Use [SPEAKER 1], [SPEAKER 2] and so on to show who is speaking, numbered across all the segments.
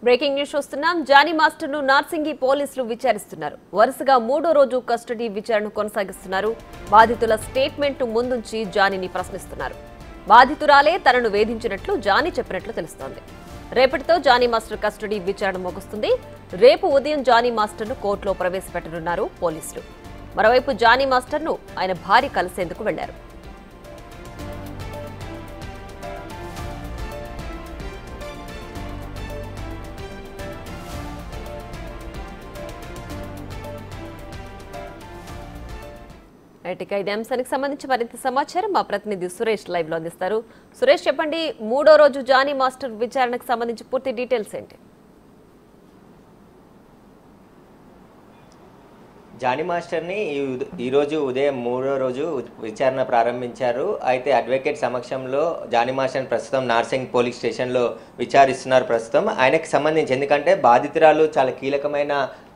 [SPEAKER 1] Breaking news చూస్తున్నాం. Johnny master ను నార్సింగి పోలీసులు విచారిస్తున్నారు. వరుసగా మూడో రోజు కస్టడీ విచారణ కొనసాగిస్తున్నారు. బాధితుల స్టేట్మెంట్ ను ముందుంచి జానీని ప్రశ్నిస్తున్నారు. బాధితురాలే తనను వేధించినట్లు జానీ చెప్పినట్లు తెలుస్తోంది. రేపటితో జానీ మాస్టర్ కస్టడీ విచారణ ముగుస్తుంది. రేపు ఉదయం జానీ మాస్టర్ ను కోర్టులో ప్రవేశపెట్టనున్నారు పోలీసులు. మరోవైపు జానీ మాస్టర్ ను ఆయన భార్య కలిసేందుకు వెళ్లారు. ఇదే అంశానికి సంబంధించి మరింత సమాచారం మా ప్రతినిధి సురేష్ లైవ్ లో అందిస్తారు. సురేష్, చెప్పండి, మూడో రోజు జానీ మాస్టర్ విచారణకు సంబంధించి పూర్తి డీటెయిల్స్ ఏంటి?
[SPEAKER 2] జానీ మాస్టర్ని ఈరోజు ఉదయం మూడో రోజు విచారణ ప్రారంభించారు. అయితే అడ్వకేట్ సమక్షంలో జానీ మాస్టర్ని ప్రస్తుతం నార్సింగ్ పోలీస్ స్టేషన్లో విచారిస్తున్నారు. ప్రస్తుతం ఆయనకు సంబంధించి, ఎందుకంటే బాధితురాలు చాలా కీలకమైన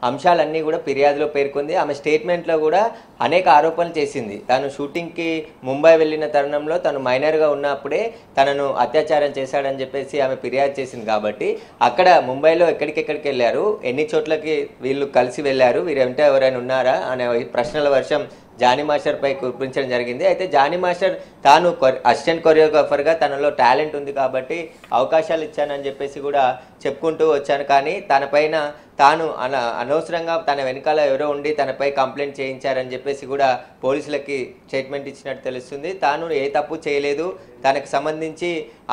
[SPEAKER 2] అంశాలన్నీ కూడా ఫిర్యాదులో పేర్కొంది. ఆమె స్టేట్మెంట్లో కూడా అనేక ఆరోపణలు చేసింది. తాను షూటింగ్కి ముంబై వెళ్ళిన తరుణంలో తను మైనర్గా ఉన్నప్పుడే తనను అత్యాచారం చేశాడని చెప్పేసి ఆమె ఫిర్యాదు చేసింది. కాబట్టి అక్కడ ముంబైలో ఎక్కడికెక్కడికి వెళ్ళారు, ఎన్ని చోట్లకి వీళ్ళు కలిసి వెళ్ళారు, వీరు వెంట ఎవరైనా ఉన్నారా అనే ప్రశ్నల వర్షం జానీ మాస్టర్ పై కురిపించడం జరిగింది. అయితే జానీ మాస్టర్ తాను అసిస్టెంట్ కొరియోగ్రాఫర్గా తనలో టాలెంట్ ఉంది కాబట్టి అవకాశాలు ఇచ్చానని చెప్పేసి కూడా చెప్పుకుంటూ వచ్చాను. కానీ తనపైన తాను అనవసరంగా తన వెనకాల ఎవరో ఉండి తనపై కంప్లైంట్ చేయించారని చెప్పేసి కూడా పోలీసులకి స్టేట్మెంట్ ఇచ్చినట్టు తెలుస్తుంది. తాను ఏ తప్పు చేయలేదు, తనకు సంబంధించి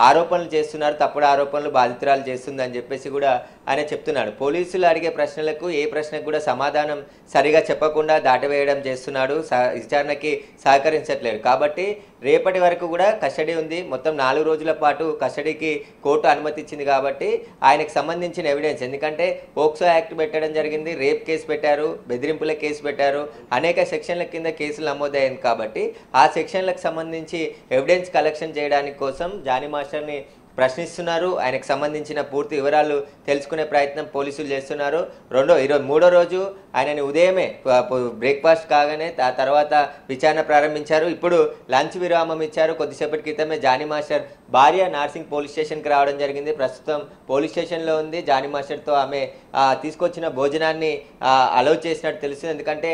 [SPEAKER 2] ఆరోపణలు చేస్తున్నారు, తప్పుడు ఆరోపణలు బాధితురాలు చేస్తుందని చెప్పేసి కూడా ఆయన చెప్తున్నాడు. పోలీసులు అడిగే ప్రశ్నలకు ఏ ప్రశ్నకు కూడా సమాధానం సరిగా చెప్పకుండా దాటవేయడం చేస్తున్నాడు, విచారణకి సహకరించట్లేదు. కాబట్టి రేపటి వరకు కూడా కస్టడీ ఉంది. మొత్తం 4 రోజుల పాటు కస్టడీకి కోర్టు అనుమతి ఇచ్చింది. కాబట్టి ఆయనకు సంబంధించిన ఎవిడెన్స్, ఎందుకంటే పోక్సో యాక్ట్ పెట్టడం జరిగింది, రేప్ కేసు పెట్టారు, బెదిరింపుల కేసు పెట్టారు, అనేక సెక్షన్ల కింద కేసులు నమోదయ్యాయి. కాబట్టి ఆ సెక్షన్లకు సంబంధించి ఎవిడెన్స్ కలెక్షన్ చేయడానికి కోసం జానీ మాస్టర్ని ప్రశ్నిస్తున్నారు. ఆయనకు సంబంధించిన పూర్తి వివరాలు తెలుసుకునే ప్రయత్నం పోలీసులు చేస్తున్నారు. మూడో రోజు ఆయనని ఉదయమే బ్రేక్ఫాస్ట్ కాగానే ఆ తర్వాత విచారణ ప్రారంభించారు. ఇప్పుడు లంచ్ విరామం ఇచ్చారు. కొద్దిసేపటి క్రితమే జానీ మాస్టర్ భార్య నార్సింగ్ పోలీస్ స్టేషన్కి రావడం జరిగింది. ప్రస్తుతం పోలీస్ స్టేషన్లో ఉంది. జానీ మాస్టర్తో ఆమె తీసుకొచ్చిన భోజనాన్ని అలౌ చేసినట్టు తెలుస్తుంది. ఎందుకంటే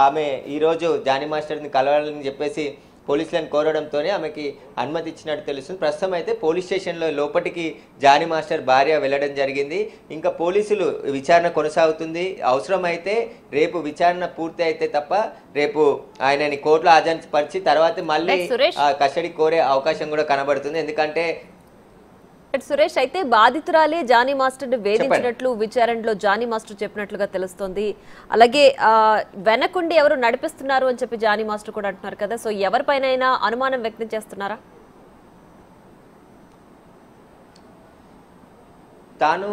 [SPEAKER 2] ఆమె ఈరోజు జానీ మాస్టర్ని కలవాలని చెప్పేసి పోలీసులను కోరడంతోనే ఆమెకి అనుమతి ఇచ్చినట్టు తెలుస్తుంది. ప్రస్తుతం అయితే పోలీస్ స్టేషన్లో లోపలికి జానీ మాస్టర్ భార్య వెళ్ళడం జరిగింది. ఇంకా పోలీసులు విచారణ కొనసాగుతుంది. అవసరమైతే రేపు విచారణ పూర్తి అయితే తప్ప రేపు ఆయనని కోర్టులో హాజరుపరిచి తర్వాత మళ్ళీ కస్టడీ కోరే అవకాశం కూడా కనబడుతుంది. ఎందుకంటే
[SPEAKER 1] సురేష్, అయితే బాధితురాలే జానీ మాస్టర్ ని వేధించినట్లు విచారణలో జానీ మాస్టర్ చెప్పినట్లుగా తెలుస్తోంది. అలాగే వెనకుండి ఎవరు నడిపిస్తున్నారు అని చెప్పి జానీ మాస్టర్ కూడా అంటున్నారు కదా. సో ఎవరిపైనైనా అనుమానం వ్యక్తం చేస్తున్నారా?
[SPEAKER 2] తాను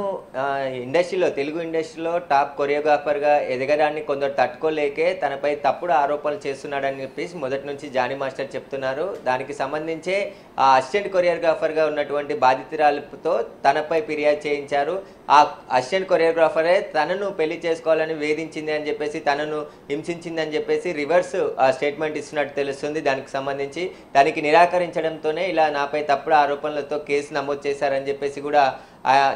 [SPEAKER 2] ఇండస్ట్రీలో, తెలుగు ఇండస్ట్రీలో టాప్ కొరియోగ్రాఫర్గా ఎదగడాన్ని కొందరు తట్టుకోలేకే తనపై తప్పుడు ఆరోపణలు చేస్తున్నాడని చెప్పేసి మొదటి నుంచి జానీ మాస్టర్ చెప్తున్నారు. దానికి సంబంధించే ఆ అసిస్టెంట్ కొరియోగ్రాఫర్గా ఉన్నటువంటి బాధితురాలతో తనపై ఫిర్యాదు చేయించారు. ఆ అసిస్టెంట్ కొరియోగ్రాఫరే తనను పెళ్లి చేసుకోవాలని వేధించింది అని చెప్పేసి, తనను హింసించింది అని చెప్పేసి రివర్స్ స్టేట్మెంట్ ఇస్తున్నట్టు తెలుస్తుంది. దానికి సంబంధించి దానికి నిరాకరించడంతోనే ఇలా నాపై తప్పుడు ఆరోపణలతో కేసు నమోదు చేశారని చెప్పేసి కూడా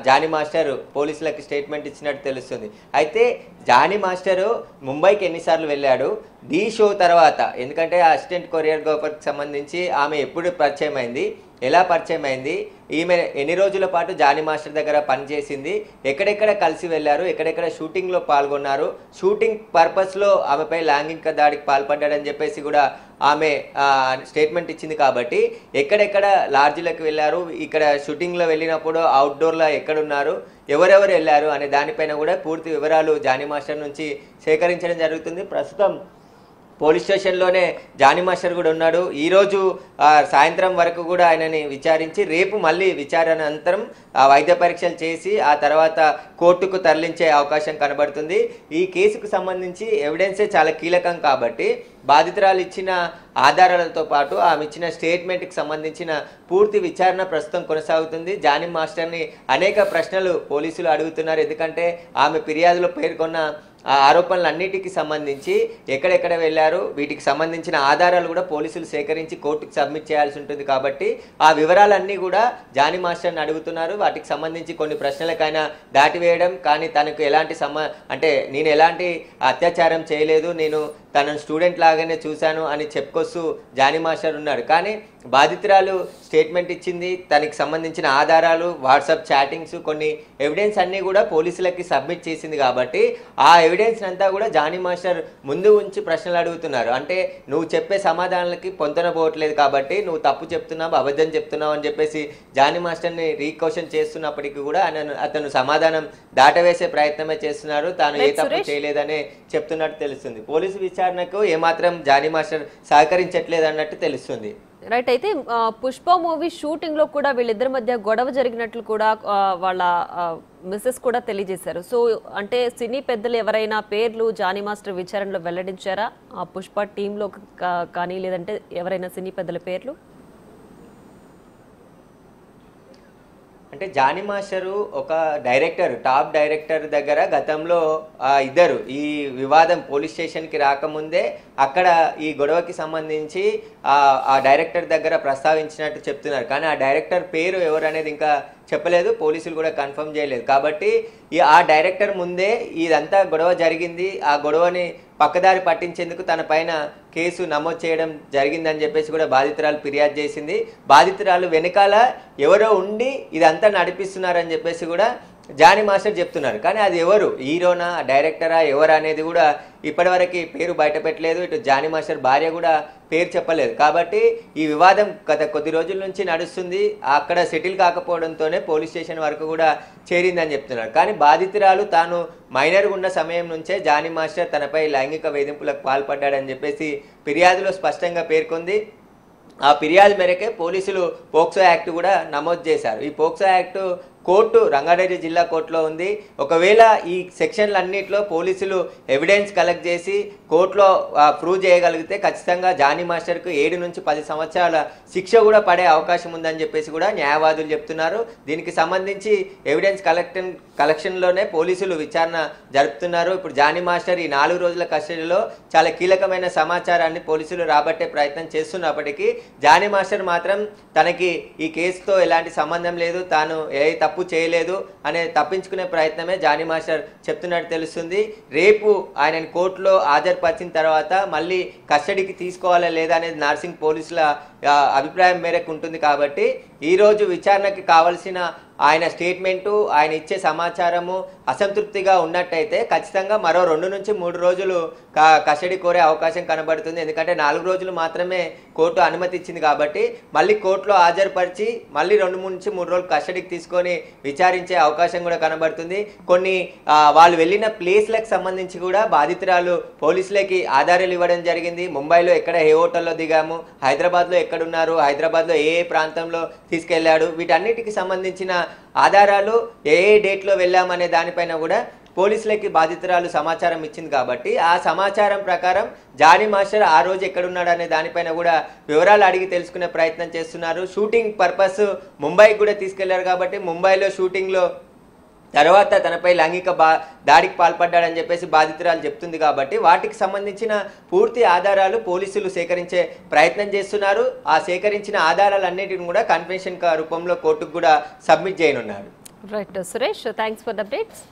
[SPEAKER 2] జానీ మాస్టర్ పోలీసులకు స్టేట్మెంట్ ఇచ్చినట్టు తెలుస్తుంది. అయితే జానీ మాస్టరు ముంబైకి ఎన్నిసార్లు వెళ్ళాడు, ఢీ షో తర్వాత, ఎందుకంటే అసిస్టెంట్ కొరియోగ్రాఫర్కి సంబంధించి ఆమె ఎప్పుడు పరిచయం అయింది, ఎలా పరిచయం అయింది, ఈమె ఎన్ని రోజుల పాటు జానీ మాస్టర్ దగ్గర పనిచేసింది, ఎక్కడెక్కడ కలిసి వెళ్ళారు, ఎక్కడెక్కడ షూటింగ్లో పాల్గొన్నారు, షూటింగ్ పర్పస్లో ఆమెపై లైంగిక దాడికి పాల్పడ్డాడని చెప్పేసి కూడా ఆమె స్టేట్మెంట్ ఇచ్చింది. కాబట్టి ఎక్కడెక్కడ లాడ్జీలకు వెళ్ళారు, ఇక్కడ షూటింగ్లో వెళ్ళినప్పుడు అవుట్డోర్లో ఎక్కడున్నారు, ఎవరెవరు వెళ్ళారు అనే దానిపైన కూడా పూర్తి వివరాలు జానీ మాస్టర్ నుంచి సేకరించడం జరుగుతుంది. ప్రస్తుతం పోలీస్ స్టేషన్లోనే జానీ మాస్టర్ కూడా ఉన్నాడు. ఈరోజు సాయంత్రం వరకు కూడా ఆయనని విచారించి రేపు మళ్ళీ విచారణ అనంతరం వైద్య పరీక్షలు చేసి ఆ తర్వాత కోర్టుకు తరలించే అవకాశం కనబడుతుంది. ఈ కేసుకు సంబంధించి ఎవిడెన్సే చాలా కీలకం కాబట్టి బాధితురాలు ఇచ్చిన ఆధారాలతో పాటు ఆమె ఇచ్చిన స్టేట్మెంట్కి సంబంధించిన పూర్తి విచారణ ప్రస్తుతం కొనసాగుతుంది. జానీ మాస్టర్ని అనేక ప్రశ్నలు పోలీసులు అడుగుతున్నారు. ఎందుకంటే ఆమె ఫిర్యాదులో పేర్కొన్న ఆ ఆరోపణలన్నిటికీ సంబంధించి ఎక్కడెక్కడ వెళ్ళారు, వీటికి సంబంధించిన ఆధారాలు కూడా పోలీసులు సేకరించి కోర్టుకు సబ్మిట్ చేయాల్సి ఉంటుంది. కాబట్టి ఆ వివరాలన్నీ కూడా జానీ మాస్టర్ని అడుగుతున్నారు. వాటికి సంబంధించి కొన్ని ప్రశ్నలకైనా దాటివేయడం, కానీ తనకు ఎలాంటి అంటే నేను ఎలాంటి అత్యాచారం చేయలేదు, నేను తనను స్టూడెంట్ లాగానే చూశాను అని చెప్పుకొస్తూ జానీ మాస్టర్ ఉన్నాడు. కానీ బాధితురాలు స్టేట్మెంట్ ఇచ్చింది, తనకి సంబంధించిన ఆధారాలు, వాట్సాప్ చాటింగ్స్, కొన్ని ఎవిడెన్స్ అన్నీ కూడా పోలీసులకి సబ్మిట్ చేసింది. కాబట్టి ఆ ఎవిడెన్స్ అంతా కూడా జానీ మాస్టర్ ముందు ఉంచి ప్రశ్నలు అడుగుతున్నారు. అంటే నువ్వు చెప్పే సమాధానాలకి పొంతనపోవట్లేదు కాబట్టి నువ్వు తప్పు చెప్తున్నావు, అబద్ధం చెప్తున్నావు అని చెప్పేసి జానీ మాస్టర్ని రీక్వశ్చన్ చేస్తున్నప్పటికీ కూడా అతను సమాధానం దాటవేసే ప్రయత్నమే చేస్తున్నారు. తాను ఏ తప్పు చేయలేదనే చెప్తున్నట్టు తెలుస్తుంది. పోలీసు విచారణకు ఏమాత్రం జానీ మాస్టర్ సహకరించట్లేదు అన్నట్టు తెలుస్తుంది.
[SPEAKER 1] రైట్. అయితే పుష్ప మూవీ షూటింగ్ లో కూడా వీళ్ళిద్దరి మధ్య గొడవ జరిగినట్లు కూడా వాళ్ళ మిస్సెస్ కూడా తెలియజేశారు. సో అంటే సినీ పెద్దలు ఎవరైనా పేర్లు జానీ మాస్టర్ విచారణలో వెల్లడించారా? ఆ పుష్ప టీంలో కానీ లేదంటే ఎవరైనా సినీ పెద్దల పేర్లు?
[SPEAKER 2] అంటే జానీ మాస్టరు ఒక డైరెక్టర్, టాప్ డైరెక్టర్ దగ్గర గతంలో ఇద్దరు ఈ వివాదం పోలీస్ స్టేషన్కి రాకముందే అక్కడ ఈ గొడవకి సంబంధించి ఆ డైరెక్టర్ దగ్గర ప్రస్తావించినట్టు చెప్తున్నారు. కానీ ఆ డైరెక్టర్ పేరు ఎవరు అనేది ఇంకా చెప్పలేదు, పోలీసులు కూడా కన్ఫర్మ్ చేయలేదు. కాబట్టి ఆ డైరెక్టర్ ముందే ఇదంతా గొడవ జరిగింది, ఆ గొడవని పక్కదారి పట్టించేందుకు తన పైన కేసు నమోదు చేయడం జరిగిందని చెప్పేసి కూడా బాధితురాలు ఫిర్యాదు చేసింది. బాధితురాలు వెనకాల ఎవరో ఉండి ఇదంతా నడిపిస్తున్నారని చెప్పేసి కూడా జానీ మాస్టర్ చెప్తున్నారు. కానీ అది ఎవరు, హీరోనా, డైరెక్టరా, ఎవరు అనేది కూడా ఇప్పటివరకు పేరు బయట పెట్టలేదు. ఇటు జానీ మాస్టర్ భార్య కూడా పేరు చెప్పలేదు. కాబట్టి ఈ వివాదం గత కొద్ది రోజుల నుంచి నడుస్తుంది. అక్కడ సెటిల్ కాకపోవడంతోనే పోలీస్ స్టేషన్ వరకు కూడా చేరిందని చెప్తున్నారు. కానీ బాధితురాలు తాను మైనర్గా ఉన్న సమయం నుంచే జానీ మాస్టర్ తనపై లైంగిక వేధింపులకు పాల్పడ్డాడని చెప్పేసి ఫిర్యాదులో స్పష్టంగా పేర్కొంది. ఆ ఫిర్యాదు మేరకే పోలీసులు పోక్సో యాక్ట్ కూడా నమోదు చేశారు. ఈ పోక్సో యాక్ట్ కోర్టు రంగారెడ్డి జిల్లా కోర్టులో ఉంది. ఒకవేళ ఈ సెక్షన్లన్నింటిలో పోలీసులు ఎవిడెన్స్ కలెక్ట్ చేసి కోర్టులో ప్రూవ్ చేయగలిగితే ఖచ్చితంగా జానీ మాస్టర్కు 7 నుంచి 10 సంవత్సరాల శిక్ష కూడా పడే అవకాశం ఉందని చెప్పేసి కూడా న్యాయవాదులు చెప్తున్నారు. దీనికి సంబంధించి ఎవిడెన్స్ కలెక్షన్లోనే పోలీసులు విచారణ జరుపుతున్నారు. ఇప్పుడు జానీ మాస్టర్ ఈ 4 రోజుల కస్టడీలో చాలా కీలకమైన సమాచారాన్ని పోలీసులు రాబట్టే ప్రయత్నం చేస్తున్నప్పటికీ జానీ మాస్టర్ మాత్రం తనకి ఈ కేసుతో ఎలాంటి సంబంధం లేదు, తాను తప్పు చేయలేదు అనే తప్పించుకునే ప్రయత్నమే జానీ మాస్టర్ చెప్తున్నట్టు తెలుస్తుంది. రేపు ఆయనను కోర్టులో హాజరుపరిచిన తర్వాత మళ్ళీ కస్టడీకి తీసుకోవాలా లేదా అనేది నార్సింగ్ పోలీసుల అభిప్రాయం మేరకు ఉంటుంది. కాబట్టి ఈరోజు విచారణకి కావాల్సిన ఆయన స్టేట్మెంటు, ఆయన ఇచ్చే సమాచారము అసంతృప్తిగా ఉన్నట్టయితే ఖచ్చితంగా మరో 2 నుంచి 3 రోజులు కస్టడీ కోరే అవకాశం కనబడుతుంది. ఎందుకంటే 4 రోజులు మాత్రమే కోర్టు అనుమతి ఇచ్చింది. కాబట్టి మళ్ళీ కోర్టులో హాజరుపరిచి మళ్ళీ 2 నుంచి 3 రోజులు కస్టడీకి తీసుకొని విచారించే అవకాశం కూడా కనబడుతుంది. కొన్ని వాళ్ళు వెళ్ళిన ప్లేస్లకు సంబంధించి కూడా బాధితురాలు పోలీసులకి ఆధారాలు ఇవ్వడం జరిగింది. ముంబైలో ఎక్కడ ఏ హోటల్లో దిగాము, హైదరాబాద్లో ఎక్కడున్నారు, హైదరాబాద్లో ఏ ప్రాంతంలో తీసుకెళ్లాడు, వీటన్నిటికి సంబంధించిన ఆధారాలు ఏ డేట్లో వెళ్ళామనే దానిపైన కూడా పోలీసులకి బాధితురాలు సమాచారం ఇచ్చింది. కాబట్టి ఆ సమాచారం ప్రకారం జానీ మాస్టర్ ఆ రోజు ఎక్కడున్నాడు అనే దానిపైన కూడా వివరాలు అడిగి తెలుసుకునే ప్రయత్నం చేస్తున్నారు. షూటింగ్ పర్పస్ ముంబైకి కూడా తీసుకెళ్లారు. కాబట్టి ముంబైలో షూటింగ్లో తర్వాత తనపై లైంగిక దాడికి పాల్పడ్డాడని చెప్పేసి బాధితురాలు చెప్తుంది. కాబట్టి వాటికి సంబంధించిన పూర్తి ఆధారాలు పోలీసులు సేకరించే ప్రయత్నం చేస్తున్నారు. ఆ సేకరించిన ఆధారాలన్నిటిని కూడా కన్ఫెషన్ రూపంలో కోర్టుకు కూడా సబ్మిట్ చేయనున్నారు.
[SPEAKER 1] Right Suresh, thanks for the updates.